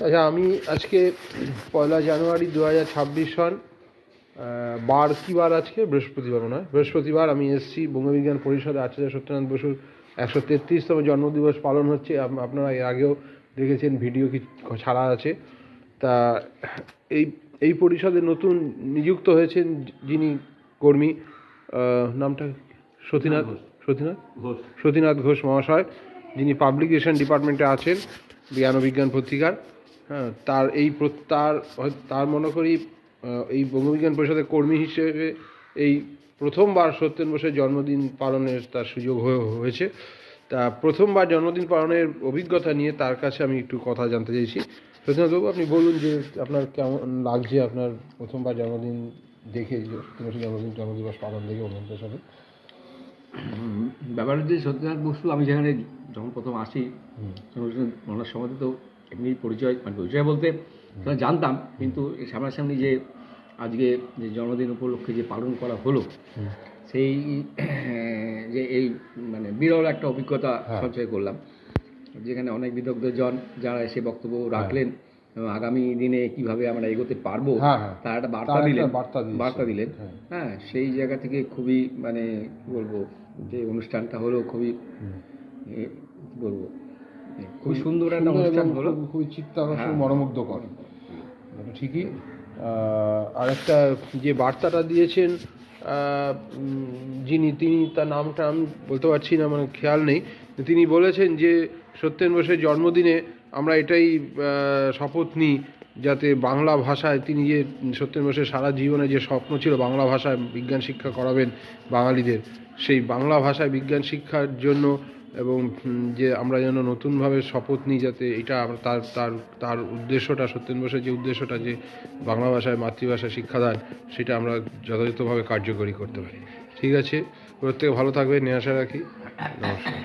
আচ্ছা, আমি আজকে 1 জানুয়ারি 2026 সন, বার কী বার আজকে? বৃহস্পতিবার মনে হয়। বৃহস্পতিবার আমি এসেছি বঙ্গবিজ্ঞান পরিষদে। আচার্য সত্যেন্দ্রনাথ বসুর 133তম জন্মদিবস পালন হচ্ছে। আপনারা এর আগেও দেখেছেন, ভিডিও কি ছাড়া আছে। তা এই এই পরিষদে নতুন নিযুক্ত হয়েছেন যিনি কর্মী, নামটা সতীনাথ সতীনাথ ঘোষ সতীনাথ ঘোষ মহাশয়, যিনি পাবলিকেশন ডিপার্টমেন্টে আছেন জ্ঞান ও বিজ্ঞান পত্রিকার। হ্যাঁ, তার মনে করি এই বঙ্গবিজ্ঞান পরিষদের কর্মী হিসেবে এই প্রথমবার সত্যেন বোসের জন্মদিন পালনের তার সুযোগ হয়েছে। তা প্রথমবার জন্মদিন পালনের অভিজ্ঞতা নিয়ে তার কাছে আমি একটু কথা জানতে চাইছি। সত্যেন্দ্রবাবু, আপনি বলুন যে আপনার কেমন লাগছে আপনার প্রথমবার জন্মদিন দেখে, সত্যেন বোসের জন্মদিবস পালন দেখে অন্যদের সাথে। ব্যাপার হচ্ছে সত্যনাথ বসু, আমি যেখানে যখন প্রথম আসি ওনার সময় তো এমনি পরিচয় বলতে জানতাম, কিন্তু এই সামনাসামনি যে আজকে যে জন্মদিন উপলক্ষে যে পালন করা হলো, সেই যে এই মানে বিরল একটা অভিজ্ঞতা সঞ্চয় করলাম, যেখানে অনেক বিদগ্ধজন যারা এসে বক্তব্য রাখলেন এবং আগামী দিনে কিভাবে আমরা এগোতে পারবো তার একটা বার্তা দিলেন। হ্যাঁ, সেই জায়গা থেকে খুবই মানে কী বলবো, যে অনুষ্ঠানটা হলো খুবই বলবো খুবই সুন্দর একটা অনুষ্ঠান হলো, খুবই চিত্তাকর্ষক, মনোমুগ্ধকর। ঠিকই। আরেকটা যে বার্তাটা দিয়েছেন তিনি তার নামটা আমি বলতে পারছি না, মানে খেয়াল নেই। তিনি বলেছেন যে সত্যেন বোসের জন্মদিনে আমরা এটাই শপথ নিই যাতে বাংলা ভাষায়, তিনি যে সত্যেন বোসের সারা জীবনে যে স্বপ্ন ছিল বাংলা ভাষায় বিজ্ঞান শিক্ষা করাবেন বাঙালিদের, সেই বাংলা ভাষায় বিজ্ঞান শিক্ষার জন্য, এবং যে আমরা যেন নতুনভাবে শপথ নিই যাতে এটা তার তার তার উদ্দেশ্যটা, সত্যেন বোসের যে উদ্দেশ্যটা যে বাংলা ভাষায় মাতৃভাষায় শিক্ষাদান, সেটা আমরা যথাযথভাবে কার্যকরী করতে পারি। ঠিক আছে, প্রত্যেকে ভালো থাকবে, নিয়ে আশা রাখি। নমস্কার।